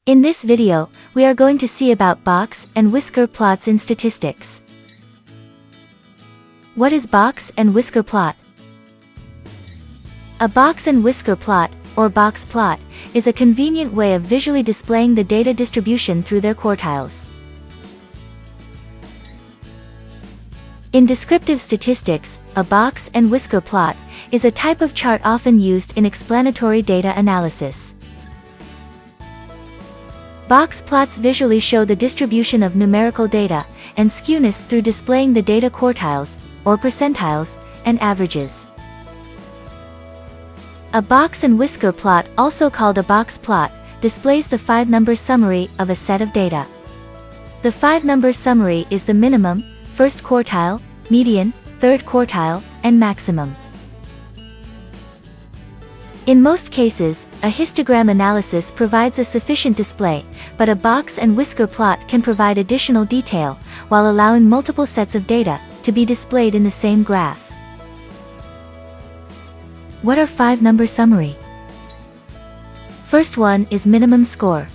In this video, we are going to see about box and whisker plots in statistics. What is box and whisker plot? A box and whisker plot, or box plot, is a convenient way of visually displaying the data distribution through their quartiles. In descriptive statistics, a box and whisker plot is a type of chart often used in explanatory data analysis. Box plots visually show the distribution of numerical data and skewness through displaying the data quartiles, or percentiles, and averages. A box and whisker plot, also called a box plot, displays the 5-number summary of a set of data. The 5-number summary is the minimum, first quartile, median, third quartile, and maximum. In most cases, a histogram analysis provides a sufficient display, but a box and whisker plot can provide additional detail, while allowing multiple sets of data to be displayed in the same graph. What are 5-number summary? First one is minimum score.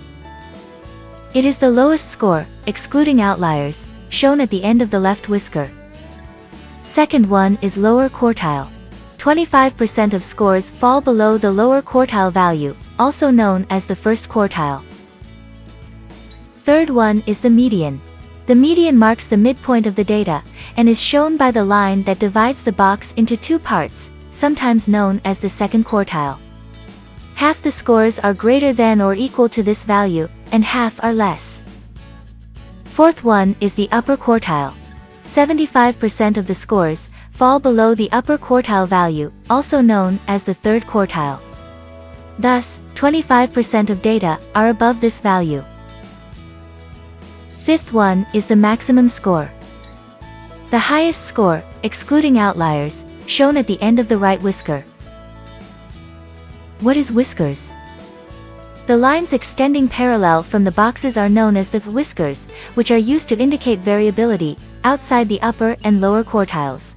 It is the lowest score, excluding outliers, shown at the end of the left whisker. Second one is lower quartile. 25% of scores fall below the lower quartile value, also known as the first quartile. Third one is the median. The median marks the midpoint of the data, and is shown by the line that divides the box into two parts, sometimes known as the second quartile. Half the scores are greater than or equal to this value, and half are less. Fourth one is the upper quartile. 75% of the scores fall below the upper quartile value, also known as the third quartile. Thus, 25% of data are above this value. Fifth one is the maximum score. The highest score, excluding outliers, shown at the end of the right whisker. What is whiskers? The lines extending parallel from the boxes are known as the whiskers, which are used to indicate variability outside the upper and lower quartiles.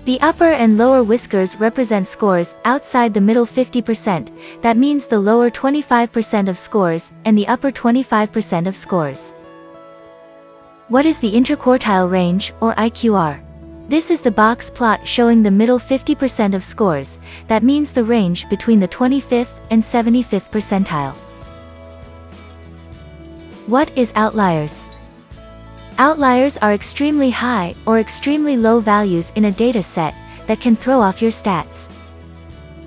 The upper and lower whiskers represent scores outside the middle 50%, that means the lower 25% of scores and the upper 25% of scores. What is the interquartile range, or IQR? This is the box plot showing the middle 50% of scores, that means the range between the 25th and 75th percentile. What is outliers? Outliers are extremely high or extremely low values in a data set that can throw off your stats.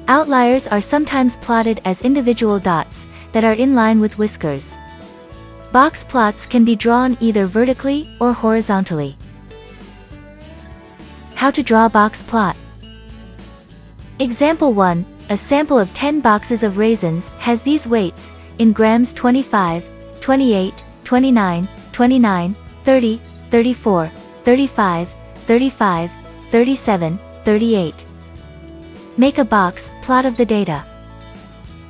Outliers are sometimes plotted as individual dots that are in line with whiskers. Box plots can be drawn either vertically or horizontally. How to draw a box plot. Example 1, a sample of 10 boxes of raisins has these weights, in grams: 25, 28, 29, 29, 30, 34, 35, 35, 37, 38. Make a box plot of the data.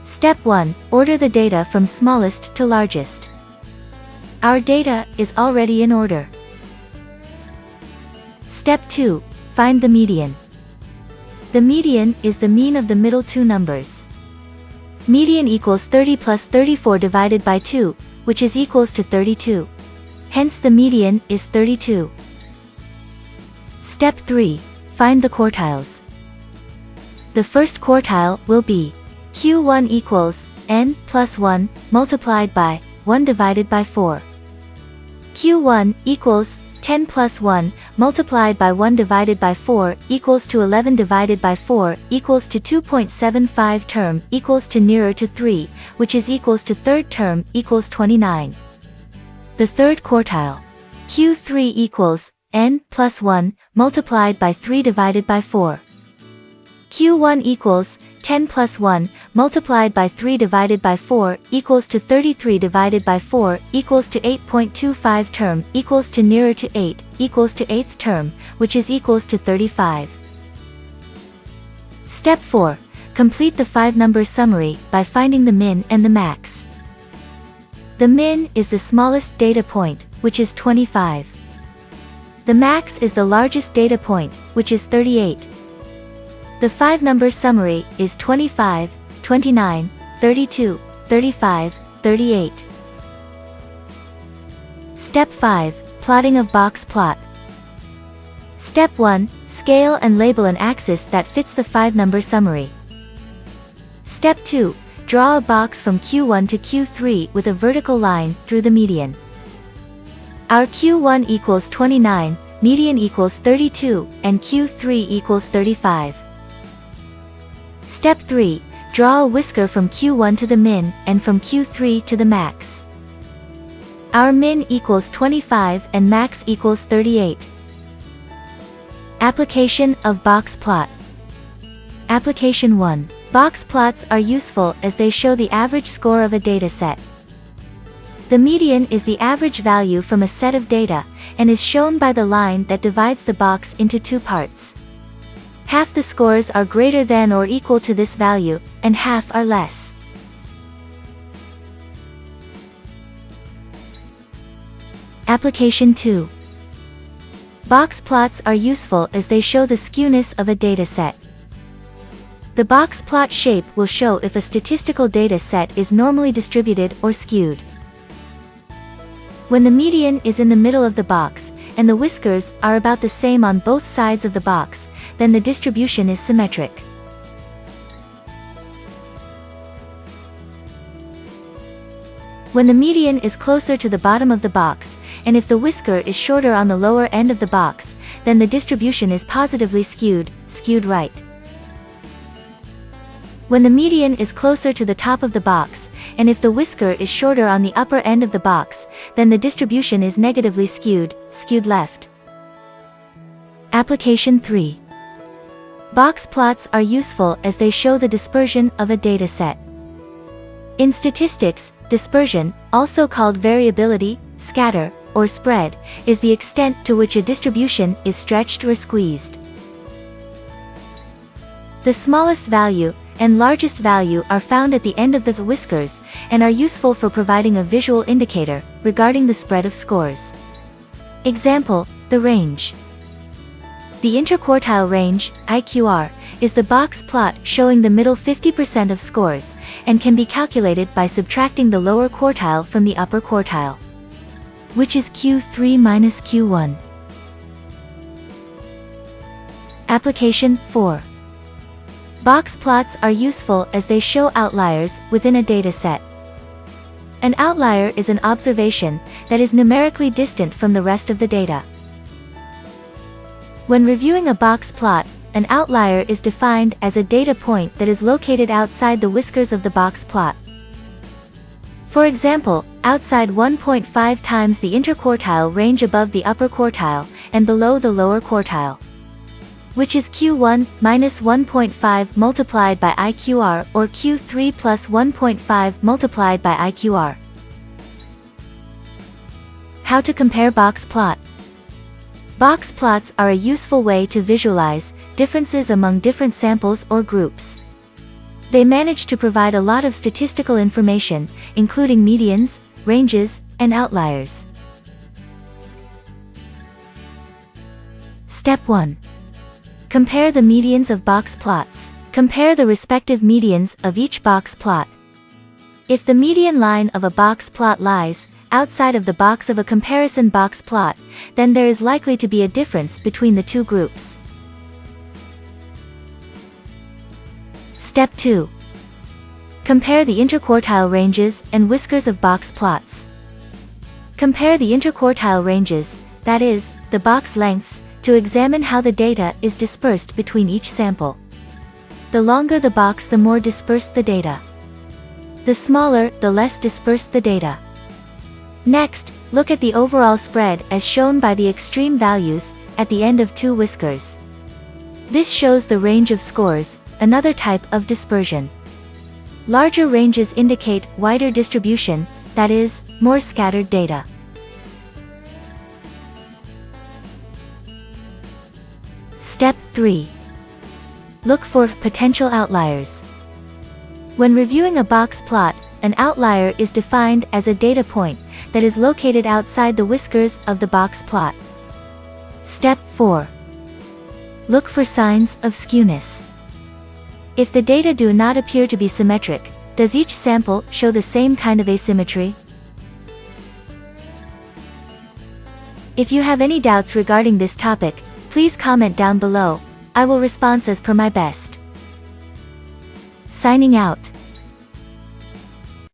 Step 1, order the data from smallest to largest. Our data is already in order. Step 2, find the median. The median is the mean of the middle two numbers. Median equals 30 plus 34 divided by 2, which is equals to 32. Hence the median is 32. Step 3, find the quartiles. The first quartile will be Q1 equals n plus 1 multiplied by 1 divided by 4. Q1 equals 10 plus 1 multiplied by 1 divided by 4 equals to 11 divided by 4 equals to 2.75 term equals to nearer to 3, which is equals to third term equals 29. The third quartile. Q3 equals n plus 1 multiplied by 3 divided by 4. Q1 equals 10 plus 1 multiplied by 3 divided by 4 equals to 33 divided by 4 equals to 8.25 term equals to nearer to 8 equals to 8th term, which is equals to 35. Step 4, complete the 5-number summary by finding the min and the max. The min is the smallest data point, which is 25. The max is the largest data point, which is 38. The 5-number summary is 25, 29, 32, 35, 38. Step 5. Plotting of box plot. Step 1. Scale and label an axis that fits the 5-number summary. Step 2. Draw a box from Q1 to Q3 with a vertical line through the median. Our Q1 equals 29, median equals 32, and Q3 equals 35. Step 3. Draw a whisker from Q1 to the min, and from Q3 to the max. Our min equals 25 and max equals 38. Application of box plot. Application 1. Box plots are useful as they show the average score of a data set. The median is the average value from a set of data, and is shown by the line that divides the box into two parts. Half the scores are greater than or equal to this value, and half are less. Application 2. Box plots are useful as they show the skewness of a data set. The box plot shape will show if a statistical data set is normally distributed or skewed. When the median is in the middle of the box, and the whiskers are about the same on both sides of the box, then the distribution is symmetric. When the median is closer to the bottom of the box, and if the whisker is shorter on the lower end of the box, then the distribution is positively skewed, skewed right. When the median is closer to the top of the box, and if the whisker is shorter on the upper end of the box, then the distribution is negatively skewed, skewed left. Application 3. Box plots are useful as they show the dispersion of a data set. In statistics, dispersion, also called variability, scatter, or spread, is the extent to which a distribution is stretched or squeezed. The smallest value and largest value are found at the end of the whiskers, and are useful for providing a visual indicator regarding the spread of scores. Example, the range. The interquartile range, IQR, is the box plot showing the middle 50% of scores, and can be calculated by subtracting the lower quartile from the upper quartile, which is Q3 minus Q1. Application 4. Box plots are useful as they show outliers within a data set. An outlier is an observation that is numerically distant from the rest of the data. When reviewing a box plot, an outlier is defined as a data point that is located outside the whiskers of the box plot. For example, outside 1.5 times the interquartile range above the upper quartile, and below the lower quartile, which is Q1 minus 1.5 multiplied by IQR, or Q3 plus 1.5 multiplied by IQR. How to compare box plot. Box plots are a useful way to visualize differences among different samples or groups. They manage to provide a lot of statistical information, including medians, ranges, and outliers. Step 1. Compare the medians of box plots. Compare the respective medians of each box plot. If the median line of a box plot lies outside of the box of a comparison box plot, then there is likely to be a difference between the two groups. Step 2. Compare the interquartile ranges and whiskers of box plots. Compare the interquartile ranges, that is, the box lengths, to examine how the data is dispersed between each sample. The longer the box, the more dispersed the data. The smaller, the less dispersed the data. Next, look at the overall spread as shown by the extreme values at the end of two whiskers. This shows the range of scores, another type of dispersion. Larger ranges indicate wider distribution, that is, more scattered data. Step 3. Look for potential outliers. When reviewing a box plot, an outlier is defined as a data point that is located outside the whiskers of the box plot. Step 4. Look for signs of skewness. If the data do not appear to be symmetric, Does each sample show the same kind of asymmetry? If you have any doubts regarding this topic, please comment down below. I will respond as per my best. Signing out.